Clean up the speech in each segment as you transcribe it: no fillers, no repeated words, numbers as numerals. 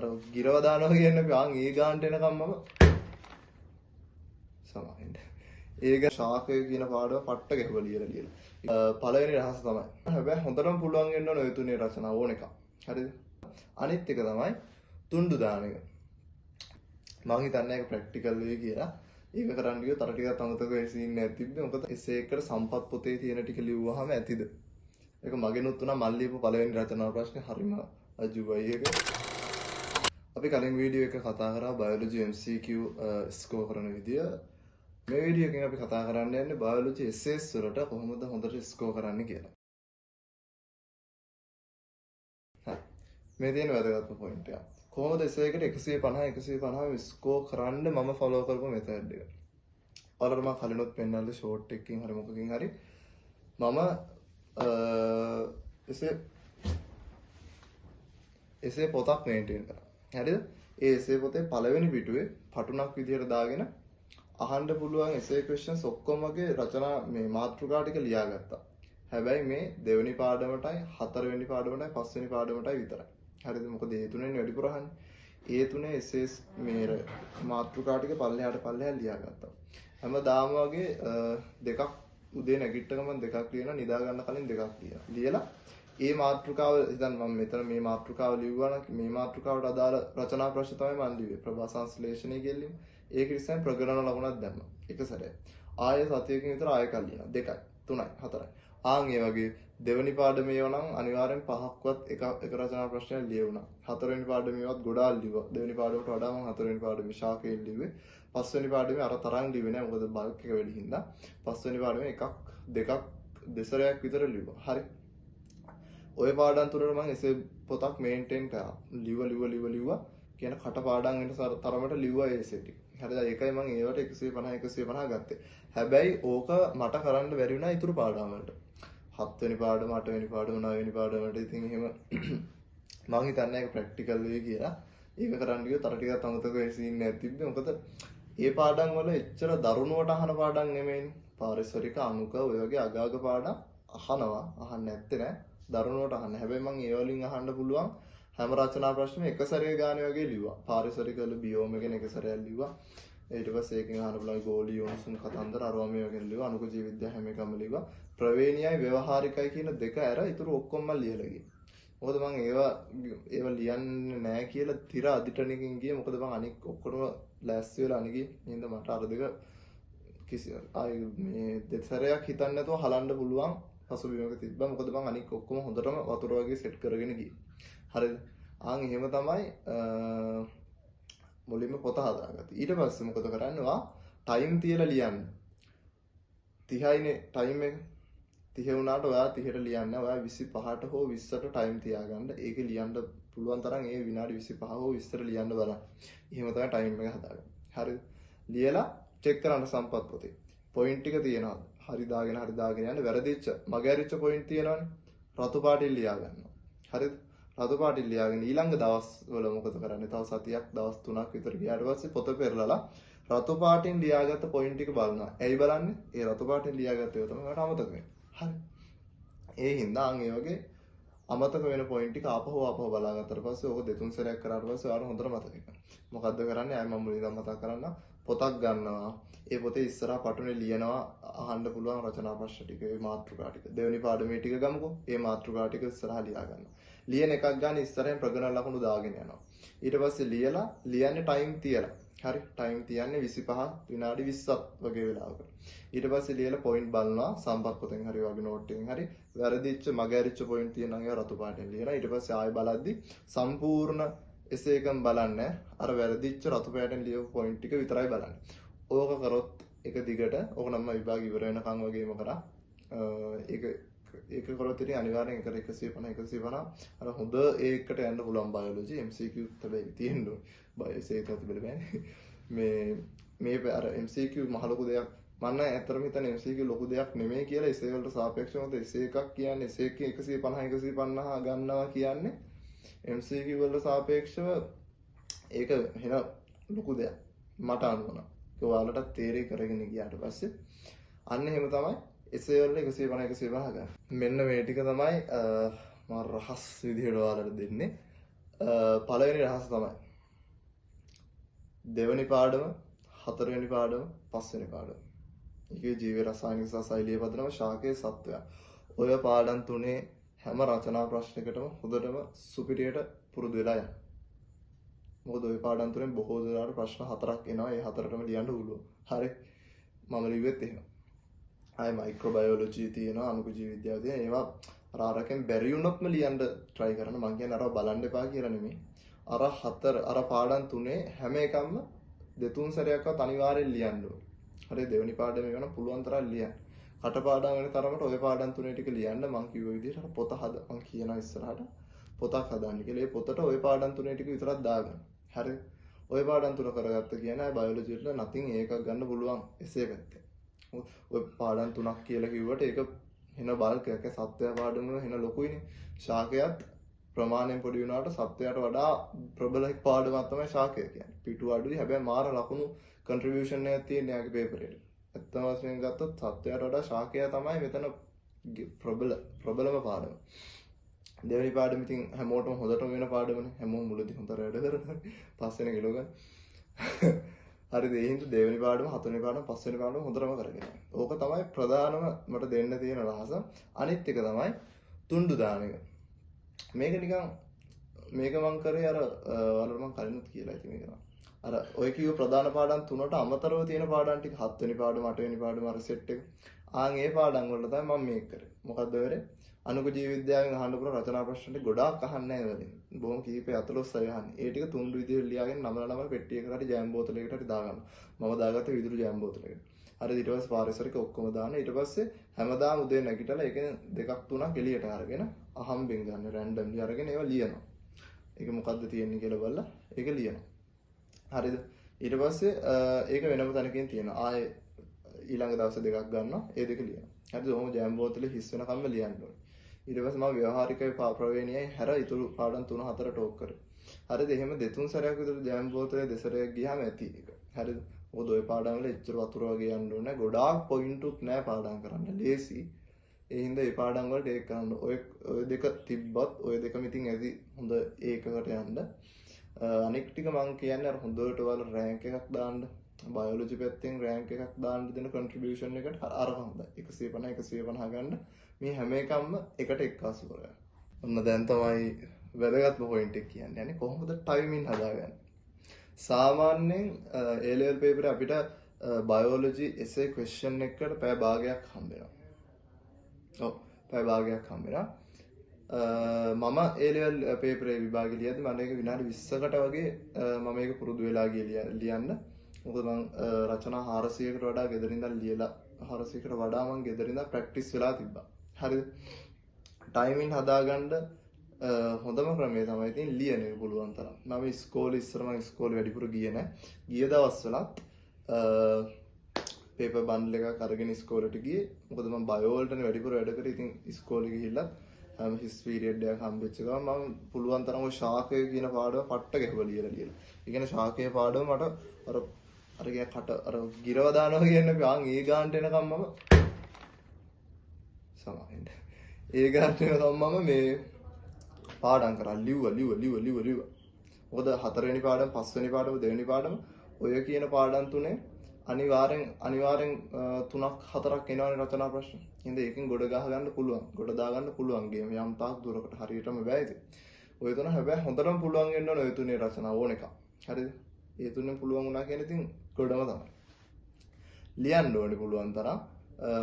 අර ගිරව දානවා කියන්නේ ආන් ඒ ගානට එනකම් මම සමාවෙන්න. ඒක ශාකය කියන පාඩම පට්ට ගැහුවා ලියලා. පළවෙනි රහස තමයි. හැබැයි හොඳටම පුළුවන් වෙන්න ඕන ඔය තුනේ රචනා ඕන එක. හරිද? අනිත් එක තමයි තුන්ඩු දාන එක. මම හිතන්නේ ඒක ප්‍රැක්ටිකල් වෙයි කියලා. ඒක කරන්න ගියොත් අර ටිකක් අමතක වෙයි සීන් එකක් තිබ්බේ. මොකද එසේ එකට සම්පත් පොතේ තියෙන ටික ලිව්වහම ඇතිද? ඒක මගෙනුත් උනා මම ලියපු පළවෙනි රචනා ප්‍රශ්නේ හරිම අජුබයි එක. අපි කලින් වීඩියෝ එක කතා කරා බයොලොජි MCQ ස්කෝර් කරන විදිය. මේ වීඩියෝ එකෙන් අපි කතා කරන්න යන්නේ බයොලොජි essays වලට කොහොමද හොඳට ස්කෝර් කරන්න කියලා. හරි. මේ තියෙන වැදගත්ම පොයින්ට් එක. කොහොමද essay එකට 150 ස්කෝර් කරන්න මම ෆලෝ කරපු මෙතඩ් එක. ඔයාලට මම කලිනුත් පෙන්නන්න ෂෝට් එකකින් හරි මොකකින් හරි මම essay පොතක් මේන්ටේන් කරා. හරිද? ඒ essay පොතේ පළවෙනි පිටුවේ පටුනක් විදියට දාගෙන අහන්න පුළුවන් essay questions ඔක්කොම වගේ රචනා මේ මාතෘකා ටික ලියාගත්තා. හැබැයි මේ දෙවෙනි පාඩමටයි හතරවෙනි පාඩමටයි පස්වෙනි පාඩමටයි විතරයි. හරිද? මොකද ඒ තුනෙන් වැඩිපුර අහන්නේ. ඒ තුනේ essays මේ මාතෘකා ටික පල්ලෙහාට ලියාගත්තා. හැමදාම වගේ දෙකක් උදේ නැගිට ගමන් දෙකක් ලියනවා, නිදා ගන්න කලින් දෙකක් ලියලා ඒ මාතෘකාව ඉතින් මම මෙතන මේ මාතෘකාව ලිව්වා නම් මේ මාතෘකාවට අදාළ රචනා ප්‍රශ්න තමයි මම ලිව්වේ. ප්‍රභා සංශ්ලේෂණය කියලා. ඒක ඉස්සෙන් ප්‍රගණන ලකුණක් දැම්මා. එක සැරේ. ආයෙ සතියකින් විතර ආයෙ කල් ලියනවා. 2යි, 3යි, 4යි. ආන් ඒ වගේ දෙවෙනි පාඩමේ නම් අනිවාර්යෙන් 5ක්වත් එක රචනා ප්‍රශ්නයක් ලියුණා. හතරවෙනි පාඩමේවත් ගොඩාක් ලිව්වා. දෙවෙනි පාඩමට වඩා මම හතරවෙනි පාඩමේ ශාකයෙන් ලිව්වේ. පස්වෙනි පාඩමේ අර තරම් ලිව්වේ නෑ. මොකද බල්ක් එක වැඩි හින්දා. පස්වෙනි පාඩමේ එකක් දෙකක් දෙසරයක් විතර ලිව්වා. හරි. ඔය පාඩම් තුනට මම essay පොතක් මේන්ටේන් කරා. ලිව්වා කියන කට පාඩම් වෙන තරමට ලිව්වා ඒ essay ටික. හරිද? ඒකයි මම ඒවට 150 ගත්තේ. හැබැයි ඕක මට කරන්න බැරි වුණා ඊටු පාඩම් වලට. 7 වෙනි පාඩම, 8 වෙනි පාඩම, 9 වෙනි පාඩම වලට ඉතින් එහෙම මම හිතන්නේ ඒක ප්‍රැක්ටිකල් වෙයි කියලා. ඒක කරන්න ගියොත් අර ටිකක් අමතක වෙයි සීන් එකක් තිබ්බේ. මොකද ඒ පාඩම් වල එච්චර දරුණුවට අහන පාඩම් නෙමෙයිනේ. පාරිසරික අනුක ඔය වගේ අගාග පාඩම් අහනවා. අහන්න නැත්තේ නෑ. දරුණුවට අහන්න. හැබැයි මම ඒ වලින් අහන්න පුළුවන් හැම රචනා ප්‍රශ්නෙම එක සැරේ ගානේ වගේ ලිව්වා. පාරිසරිකවල බියෝම ගැන එක සැරයක් ලිව්වා. ඊට පස්සේ ඒකෙන් අහන්න පුළුවන් ගෝලී යොන්සන් කතන්දර අරවා මේ වගේ ලිව්වා. අනුක ජීව විද්‍යාව හැම එකම ලිව්වා. ප්‍රවේණියයි ව්‍යවහාරිකයි කියන දෙක ඇර ඊටු ඔක්කොම ලියලා ගියා. මොකද මම ඒවා ලියන්නේ නැහැ කියලා තිර අදිටණකින් ගියේ. මොකද මම අනික් ඔක්කොම ලෑස්ති වෙලා අනිගියේ. එහෙනම් මට අර දෙක කිසි මේ දෙතරයක් හිතන්න නැතුව හලන්න පුළුවන් පසුබිමක තිබ්බා. මොකද මම අනික් ඔක්කොම හොඳටම වතුර වගේ සෙට් කරගෙන ගියේ. හරිද? ආන් එහෙම තමයි මුලින්ම පොත හදාගත්තේ. ඊට පස්සේ මොකද කරන්නේ? ටයිම් තියලා ලියන්න. 30යිනේ ටයිම් එක. 30 වුණාට ඔයා 30ට ලියන්න. ඔයා 25ට හෝ 20ට ටයිම් තියාගන්න. ඒක ලියන්න පුළුවන් තරම් ඒ විනාඩි 25 හෝ 20ට ලියන්න බලන්න. එහෙම තමයි ටයිම් එක හදාගන්නේ. හරිද? ලියලා චෙක් කරන්න සම්පත් පොතේ. පොයින්ට් ටික තියෙනවද? හරි දාගෙන යන්න. වැරදිච්ච මගහැරිච්ච පොයින්ට් තියෙනවනේ. රතු පාටින් ලියා ගන්නවා. හරිද? රතු පාටින් ලියාගෙන ඊළඟ දවස් වල මොකද කරන්නේ? තව සතියක් දවස් 3ක් විතර ගියාට පස්සේ පොත පෙරලලා රතු පාටින් ලියාගත්ත පොයින්ට් ටික බලනවා. ඇයි බලන්නේ? ඒ රතු පාටින් ලියාගත්ත ඒවා තමයි මට අමතක වෙන්නේ. හරි. ඒ හින්දා ඒ වගේ අමතක වෙන පොයින්ට් ටික ආපහු බලාගත්තට පස්සේ ඕක දෙතුන් සැරයක් කරාට පස්සේ ආර හොඳට මතක වෙනවා. මොකද්ද කරන්නේ? මම මුලින්ම මතක් කරන්න පොතක් ගන්නවා. ඒ පොතේ ඉස්සරහා පටුනේ ලියනවා අහන්න පුළුවන් රචනා ප්‍රශ්න ටික, ඒ මාතෘකා ටික. දෙවෙනි පාඩමේ ටික ගමුකෝ. ඒ මාතෘකා ටික ඉස්සරහා ලියා ගන්නවා. ලියන එකක් ගන්න ඉස්සරහෙන් ප්‍රගණන ලකුණු දාගෙන යනවා. ඊට පස්සේ ලියලා ලියන්නේ ටයිම් තියලා. හරි. ටයිම් තියන්නේ 25 විනාඩි 20ක් වගේ වෙලාවකට. ඊට පස්සේ ලියලා පොයින්ට් බලනවා සම්පත් පොතෙන් හරි වගේ නෝට් එකෙන් හරි. වැරදිච්ච මගහැරිච්ච පොයින්ට් තියෙනවා ඒවා රතු පාටෙන් ලියලා. ඊට පස්සේ ආයෙ බලද්දි සම්පූර්ණ essay එකම බලන්නේ අර වැරදිච්ච රතු පාටෙන් ලියපු පොයින්ට් ටික විතරයි බලන්නේ. ඕක කරොත් එක දිගට ඕක නම් විභාග ඉවර වෙනකන් වගේම කරා. ඒක කරොත් ඉතින් අනිවාර්යෙන් එකට 150 අර හොඳ ඒකට යන්න පුළුවන් බයොලොජි MCQ තමයි තියෙන්න ඕනේ. බයොස් ඒකත් බලන්නේ. මේ අර MCQ මහ ලොකු දෙයක්. මම ඇත්තටම හිතන්නේ MCQ ලොකු දෙයක් නෙමෙයි කියලා. essay වලට සාපේක්ෂව essay එකක් කියන්නේ essay එකේ 150 ගන්නවා කියන්නේ MCQ වලට සාපේක්ෂව ඒක වෙන ලොකු දෙයක්. මට අනුව නම්. ඒක ඔයාලට තේරෙයි කරගෙන ගියාට පස්සේ අන්න එහෙම තමයි essay වලට 150 ගන්න. මෙන්න මේ ටික තමයි මම රහස් විදිහට ඔයාලට දෙන්නේ. පළවෙනි රහස තමයි දෙවෙනි පාඩම, හතරවෙනි පාඩම, පස්වෙනි පාඩම. ඒකේ ජීව රසායනික සහ ශෛලීය පදනම ශාකයේ සත්වය. ඔය පාඩම් තුනේ හැම රචනා ප්‍රශ්නයකටම හොඳටම සුපිරියට පුරුදු වෙලා යන්න. මොකද ওই පාඩම් තුනෙන් බොහෝ දෙනාට ප්‍රශ්න 4ක් එනවා. ඒ 4ටම ලියන්න පුළුවන්. හරි. මම ලිව්වෙත් එහෙම. ආයි මයික්‍රෝබයොලොජි තියෙනවා, අණු ජීව විද්‍යාව තියෙනවා. ඒවා අරකින් බැරි වුණොත්ම ලියන්න try කරන්න. මම කියන්නේ අරව බලන්න එපා කියලා නෙමෙයි. අර පාඩම් තුනේ හැම එකක්ම දෙතුන් සැරයක්වත් අනිවාර්යෙන් ලියන්න ඕනේ. හරි දෙවෙනි පාඩම වෙන පුළුවන් තරම් ලියන්න. කටපාඩම් වෙන තරමට ওই පාඩම් තුනේ ටික ලියන්න. මම කිව්ව විදිහට අර පොත මම කියනවා ඉස්සරහට පොතක් හදන්න කියලා. ඒ පොතට ওই පාඩම් තුනේ ටික විතරක් දාගන්න. හරි. ওই පාඩම් තුන කරගත්ත කියන්නේ බයොලොජි වල nothing ඒකක් ගන්න පුළුවන් එසේ පැත්තේ. ඔය පාඩම් තුනක් කියලා කිව්වට ඒක වෙන බල්ක් එකක්. සත්‍ය පාඩම වෙන ලොකුයිනේ. ශාකයත් ප්‍රමාණයෙන් පොඩි වුණාට සත්‍යයට වඩා ප්‍රබල පාඩමක් තමයි ශාකය කියන්නේ. පිටු අඩුයි හැබැයි මාර ලකුණු contribution එකක් තියෙන යාගේ පේපර් එකට. ඇත්තම වශයෙන් ගත්තොත් සත්‍යයට වඩා ශාකය තමයි මෙතන ප්‍රබලම පාඩම. දෙවෙනි පාඩම ඉතින් හැමෝටම හොඳටම වෙන පාඩමනේ. හැමෝම මුලදී හොඳට වැඩ කරනවා. පස්වෙනි කිලෝ ගන්න. හරිද? ඒ හින්දා දෙවෙනි පාඩම, හතරවෙනි පාඩම, පස්වෙනි පාඩම හොඳටම කරගෙන. ඕක තමයි ප්‍රධානම මට දෙන්න තියෙන රහස. අනිත් එක තමයි තුන්ඩු දාන එක. මේක මම කරේ අර වලට මම කලිනුත් කියලා ඉතින් මේක. අර ඔය කිව්ව ප්‍රධාන පාඩම් තුනට අමතරව තියෙන පාඩම් ටික 7 වෙනි පාඩම 8 වෙනි පාඩම අර සෙට් එක. ඒ පාඩම් වලට තමයි මම මේක කරේ. මොකද්ද වෙන්නේ? අණු ජීව විද්‍යාවෙන් අහන්න පුළුවන් රචනා ප්‍රශ්න ටික ගොඩාක් අහන්නේ නැහැ වලින්. බොහොම කීපේ 14යි අහන්නේ. ඒ ටික තුන් විදිහට ලියාගෙන නමල පෙට්ටියකට හරි ජෑම් බෝතලයකට හරි දාගන්න. මම දාගත්තේ විදුලි ජෑම් බෝතලයකට. හරි ඊට පස්සේ පාරිසරික ඔක්කොම දාන්න. ඊට පස්සේ හැමදාම උදේ නැගිටලා ඒකෙන් දෙකක් තුනක් එළියට අරගෙන අහම්බෙන් ගන්න රැන්ඩම්ලි අරගෙන ඒවා ලියනවා. ඒක මොකද්ද තියෙන්නේ කියලා බලලා ඒක ලියනවා. හරිද? ඊට පස්සේ ඒක වෙනම තැනකින් තියෙනවා. ආයේ ඊළඟ දවස් දෙකක් ගන්නවා. ඒ දෙක ලියනවා. හරිද? ඔහොම ජෑම් බෝතලේ හිස් වෙනකම්ම ලියන්න ඕනේ. ඊට පස්සේ මම ව්‍යවහාරික ප්‍රවේණියයි හැර ඉතුරු පාඩම් 3-4 ටෝක් කරේ. හරිද? එහෙම දෙතුන් සැරයක් විතර ජෑම් බෝතලේ දෙසරයක් ගියාම ඇති ඒක. හරිද? මොකද ওই පාඩම් වල එච්චර වතුර වගේ යන්න ඕනේ. ගොඩාක් පොයින්ට් උත් නෑ පාඩම් කරන්න. ලේසි. ඒ හින්දා මේ පාඩම් වලට ඒක කරන්න. ඔය දෙක තිබ්බත් ඔය දෙකම ඉතින් ඇති හොඳ ඒකකට යන්න. අනෙක් ටික මම කියන්නේ අර හොඳට වල රෑන්ක් එකක් දාන්න. බයොලොජි පැත්තෙන් රෑන්ක් එකක් දාන්න දෙන contribution එකට අර හොඳයි. 150 150 ගන්න. මේ හැම එකක්ම එකට එක්කාසු කරගන්න. ඔන්න දැන් තමයි වැදගත්ම පොයින්ට් එක කියන්නේ. يعني කොහොමද ටයිමින් හදාගන්නේ? සාමාන්‍යයෙන් A level paper අපිට biology essay question එකකට පැය භාගයක් හම්බ වෙනවා. ඔව් පැය භාගයක් හම්බ වෙනවා. මම A level paper එකේ විභාගෙ ලියද්දි මම ඒක විනාඩි 20කට වගේ මම මේක පුරුදු වෙලා ගිය ලියන්න. මොකද මම රචනා 400කට වඩා ගෙදරින් ඉඳන් ලියලා 400කට වඩා මම ගෙදරින් ඉඳන් ප්‍රැක්ටිස් වෙලා තිබ්බා. හරිද? ටයිමින් හදාගන්න හොඳම ක්‍රමය තමයි ඉතින් ලියන එක පුළුවන් තරම්. මම ඉස්කෝලේ වැඩිපුර ගියේ නැහැ. ගිය දවස්වලත් පේපර් බන්ඩල් එකක් අරගෙන ඉස්කෝලේට ගියේ. මොකද මම බයෝ වලටනේ වැඩිපුර වැඩ කරේ. ඉතින් ඉස්කෝලේ ගිහිල්ලා හිස් පීරියඩ් එකක් හම්බෙච්ච ගමන් මම පුළුවන් තරම් ඔය ශාකය කියන පාඩම පට්ට ගැහුවා ලියලා. ඒ කියන්නේ ශාකයේ පාඩම මට අර ගිරව දානවා කියන්නේ ඒ ගානට එනකම් මම සමාවෙන්න. ඒ ගානට එනකම් මම මේ පාඩම් කරා ලිව්වා. මොකද 4 වෙනි පාඩම, 5 වෙනි පාඩම, 2 වෙනි පාඩම ඔය කියන පාඩම් තුනේ අනිවාර්යෙන් 3-4ක් එනවනේ රචනා ප්‍රශ්න. හින්ද ඒකෙන් ගොඩ ගහ ගන්න පුළුවන්. ගොඩ දා ගන්න පුළුවන් ගේම යම් තාක් දුරකට හරියටම බෑ ඉතින්. ඔය තුන හැබැයි හොඳටම පුළුවන් වෙන්න ඕනේ ඔය තුනේ රචනා ඕන එක. හරිද? ඒ තුනෙන් පුළුවන් වුණා කියන්නේ ඉතින් ගොඩම තමයි. ලියන්න ඕනේ පුළුවන් තරම්.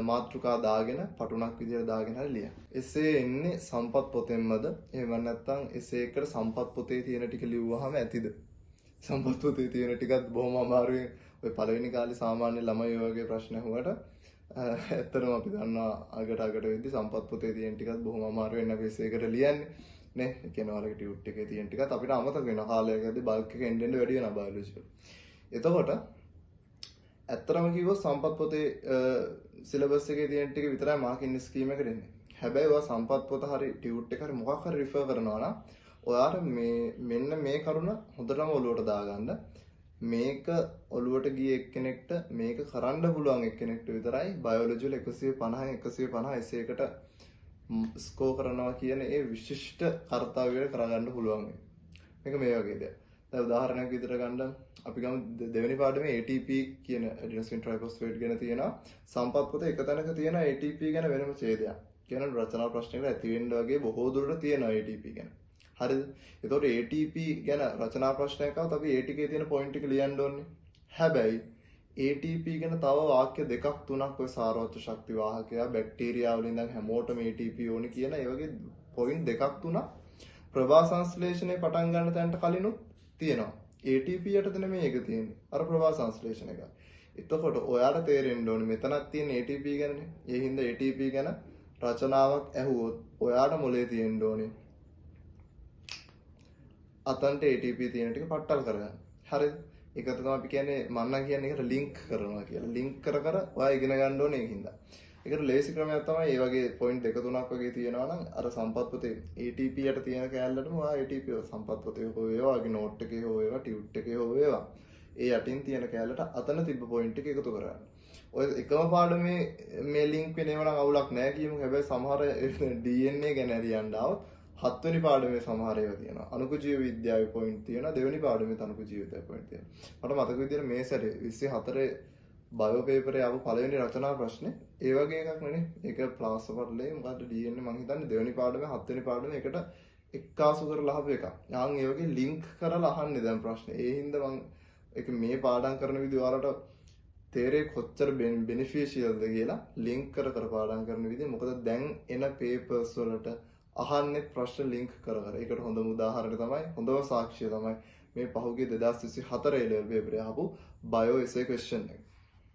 මාතෘකා දාගෙන පටුණක් විදියට දාගෙන හරි ලියන්න. එසේ එන්නේ සම්පත් පොතෙන්මද? එහෙම නැත්නම් එසේ එකට සම්පත් පොතේ තියෙන ටික ලිව්වහම ඇතිද? සම්පත් පොතේ තියෙන ටිකත් බොහොම අමාරුවෙන් ඔය පළවෙනි කාලේ සාමාන්‍ය ළමයි වගේ ප්‍රශ්න අහුවට ඇත්තටම අපි දන්නවා අගට වෙද්දි සම්පත් පොතේ තියෙන ටිකත් බොහොම අමාරුවෙන් අපි එසේ එකට ලියන්නේ නේ. ඒ කියන්නේ ඔයාලගේ ටියුට් එකේ තියෙන ටිකත් අපිට අමතක වෙන කාලයකදී බල්ක් එක එන්න වැඩි වෙනවා බයොලොජි වල. එතකොට ඇත්තටම කිව්වොත් සම්පත් පොතේ සිලබස් එකේ තියෙන ටික විතරයි මාකින් ස්කීම් එකට එන්නේ. හැබැයි ඔයා සම්පත් පොත හරි ටියුට් එක හරි මොකක් හරි රිෆර් කරනවා නම් ඔයාට මෙන්න මේ කරුණ හොඳටම ඔලුවට දාගන්න. මේක ඔලුවට ගිය එක්කෙනෙක්ට මේක කරන්න පුළුවන් එක්කෙනෙක්ට විතරයි බයොලොජි වල 150 එසේ එකට ස්කෝර් කරනවා කියන ඒ විශිෂ්ට කාර්යය කරගන්න පුළුවන්. මේක මේ වගේ දෙයක්. දැන් උදාහරණයක් විදිහට ගන්න අපි ගමු දෙවෙනි පාඩමේ ATP කියන adenosine triphosphate ගැන තියෙනවා. සම්පත් පොතේ එක තැනක තියෙන ATP ගැන වෙනම ඡේදයක්. කියන රචනා ප්‍රශ්නයකට ඇති වෙන්න වගේ බොහෝ දුරට තියෙනවා ATP ගැන. හරිද? එතකොට ATP ගැන රචනා ප්‍රශ්නයක් આવත් අපි ATP එකේ තියෙන පොයින්ට් ටික ලියන්න ඕනේ. හැබැයි ATP ගැන තව වාක්‍ය දෙකක් තුනක් ඔය සාරවත් ශක්ති වාහකයා බැක්ටීරියා වලින් ඉඳන් හැමෝටම ATP ඕනි කියන ඒ වගේ පොයින්ට් දෙකක් තුනක් ප්‍රභා සංශ්ලේෂණය පටන් ගන්න තැනට කලිනුත් තියෙනවා. ATP යටතේ නෙමෙයි ඒක තියෙන්නේ. අර ප්‍රභා සංශ්ලේෂණ එක. එතකොට ඔයාලට තේරෙන්න ඕනේ මෙතනක් තියෙන ATP ගැනනේ. ඒ හින්දා ATP ගැන රචනාවක් ඇහුවොත් ඔයාට මොලේ තියෙන්න ඕනේ. අතන්ට ATP තියෙන ටික පට්ටල් කරගන්න. හරිද? ඒක තමයි අපි කියන්නේ මන්නම් කියන්නේ ඒකට ලින්ක් කරනවා කියලා. ලින්ක් කර කර ඔයා ඉගෙන ගන්න ඕනේ ඒකින්ද. ඒකට ලේසි ක්‍රමයක් තමයි මේ වගේ පොයින්ට් දෙක තුනක් වගේ තියෙනවා නම් අර සම්පත් පොතේ ATP යට තියෙන කැලලටම ඔයා ATP සම්පත් පොතේ හෝ වේවා වගේ නෝට් එකේ හෝ වේවා ටියුට් එකේ හෝ වේවා ඒ යටින් තියෙන කැලලට අතන තිබ්බ පොයින්ට් එක එකතු කරගන්න. ඔය එකම පාඩමේ මේ ලින්ක් වෙනේව නම් අවුලක් නැහැ කියමු. හැබැයි සමහර DNA ගැන හරියන්න આવොත් 7 වෙනි පාඩමේ සමහර ඒවා තියෙනවා. අණුක ජීව විද්‍යාවේ පොයින්ට් තියෙනවා. දෙවෙනි පාඩමේ අණුක ජීව විද්‍යාවේ පොයින්ට් තියෙනවා. මට මතක විදියට මේ සැරේ 24 බයෝ පේපරේ ආපු පළවෙනි රචනා ප්‍රශ්නේ ඒ වගේ එකක් නෙනේ. ඒක ප්ලාස්මෝඩ්ලේ මොකද්ද DNA මම හිතන්නේ දෙවෙනි පාඩමේ 7 වෙනි පාඩමේ එකට එක්කාසු කරලා අහපු එකක්. යාන් ඒ වගේ ලින්ක් කරලා අහන්නේ දැන් ප්‍රශ්නේ. ඒ හින්දා මම ඒක මේ පාඩම් කරන විදිහ ඔයාලට තේරෙයි කොච්චර බෙනිෆිෂියල්ද කියලා ලින්ක් කර කර පාඩම් කරන විදිහ. මොකද දැන් එන පේපර්ස් වලට අහන්නේ ප්‍රශ්න ලින්ක් කර කර. ඒකට හොඳම උදාහරණය තමයි හොඳම සාක්ෂිය තමයි මේ පහුගිය 2024 A level පේපරේ ආපු බයෝ essay question එක.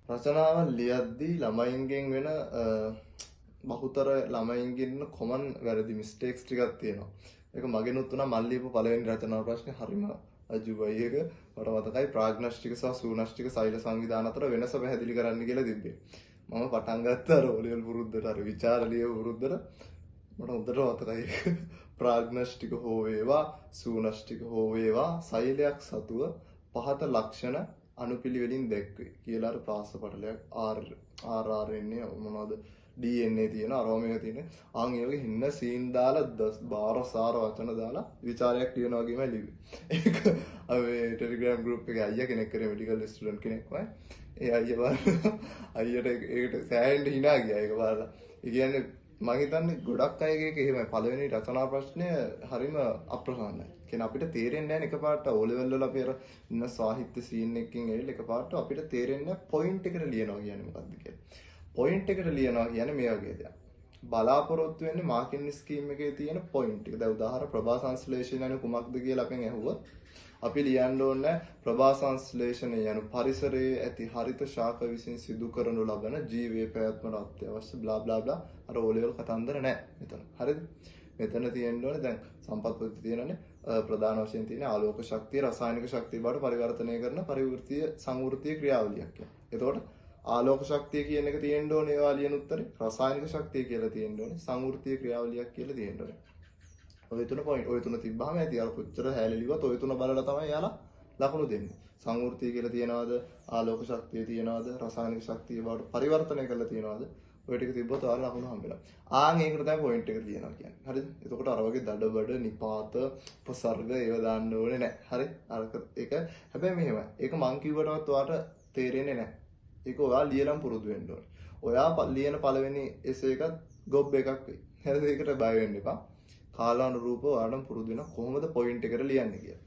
රචනාව ලියද්දී ළමයින්ගෙන් වෙන බහුතර ළමයින්ගෙන් කොමන් වැරදි මිස්ටේක්ස් ටිකක් තියෙනවා. ඒක මගෙනුත් උනා මම ලියපු පළවෙනි රචනා ප්‍රශ්නේ හරිම අජුබයි එක. මට මතකයි ප්‍රාග්නස්ටික සහ සූනස්ටික සෛල සංවිධාන අතර වෙනස පැහැදිලි කරන්න කියලා තිබ්බේ. මම පටන් ගත්තා අර ඔලියල් පුරුද්දට අර විචාර ලියව පුරුද්දට මට හොඳට මතකයි. ප්‍රාග්නස්ටික හෝ වේවා සූනස්ටික හෝ වේවා සෛලයක් සතුව පහත ලක්ෂණ අනුපිළිවෙලින් දැක්වේ කියලා අර ප්‍රාස පටලයක් RNA මොනවද DNA තියෙන අරෝමයේ තියෙන ආන් ඒ වගේ හින්න සීන් දාලා 12 සාර වචන දාලා විචාරයක් ලියනවා වගේම ලිව්වේ. ඒක අපි ටෙලිග්‍රෑම් ගෲප් එකේ අයියා කෙනෙක් කරේ මෙඩිකල් ස්ටුඩන්ට් කෙනෙක් වයි. ඒ අයියට ඒකට සෑහෙන්න hina ගියා ඒක බලලා. ඒ කියන්නේ මම හිතන්නේ ගොඩක් අයගේ ඒක එහෙමයි. පළවෙනි රචනා ප්‍රශ්නය හරිම අප්‍රසන්නයි. කියන්නේ අපිට තේරෙන්නේ නැහැ එකපාරට O level වල අපි අර ඉන්න සාහිත්‍ය සීන් එකකින් ඇවිල්ලා එකපාරට අපිට තේරෙන්නේ පොයින්ට් එකට ලියනවා කියන්නේ මොකක්ද කියලා. පොයින්ට් එකට ලියනවා කියන්නේ මේ වගේ දෙයක්. බලාපොරොත්තු වෙන්නේ මාකින් ස්කීම් එකේ තියෙන පොයින්ට් එක. දැන් උදාහරණ ප්‍රභා සංශ්ලේෂණය යනු කුමක්ද කියලා අපෙන් ඇහුවොත් අපි ලියන්න ඕනේ ප්‍රභා සංශ්ලේෂණය යනු පරිසරයේ ඇති හරිත ශාක විසින් සිදු කරනු ලබන ජීවයේ පැවැත්මට අත්‍යවශ්‍ය බ්ලා බ්ලා බ්ලා අර O level කතන්දර නැහැ මෙතන. හරිද? මෙතන තියෙන්න ඕනේ දැන් සම්පත් පොතේ තියෙනනේ ප්‍රධාන වශයෙන් තියෙන ආලෝක ශක්තිය රසායනික ශක්තිය බවට පරිවර්තනය කරන පරිවෘත්තීය සංවෘත්තීය ක්‍රියාවලියක් කියන්නේ. එතකොට ආලෝක ශක්තිය කියන එක තියෙන්න ඕනේ ඒවා ලියන උත්තරේ. රසායනික ශක්තිය කියලා තියෙන්න ඕනේ. සංවෘත්තීය ක්‍රියාවලියක් කියලා තියෙන්න ඕනේ. ඔය තුන පොයින්ට් ඔය තුන තිබ්බහම ඇති. අර කොච්චර හැලෙලිවත් ඔය තුන බලලා තමයි යාලා ලකුණු දෙන්නේ. සංවෘත්තීය කියලා තියනවාද? ආලෝක ශක්තිය තියනවාද? රසායනික ශක්තිය බවට පරිවර්තනය කරලා තියනවාද? ඔය ටික තිබ්බොත් ඔයාලා ලකුණු හම්බෙලා. ඒකට තමයි පොයින්ට් එක ලියනවා කියන්නේ. හරිද? එතකොට අර වගේ දඩබඩ නිපාත උපසර්ග ඒව දාන්න ඕනේ නැහැ. හරි? ඒක හැබැයි මෙහෙමයි. ඒක මං කිව්වටවත් ඔයාට තේරෙන්නේ නැහැ. ඒක ඔයා ලියලම් පුරුදු වෙන්න ඕනේ. ඔයා ලියන පළවෙනි එසේ එකත් ගොබ් එකක් වෙයි. හරිද? ඒකට බය වෙන්න එපා. කාලානුරූපව ඔයාලම පුරුදු වෙන කොහොමද පොයින්ට් එකට ලියන්නේ කියලා.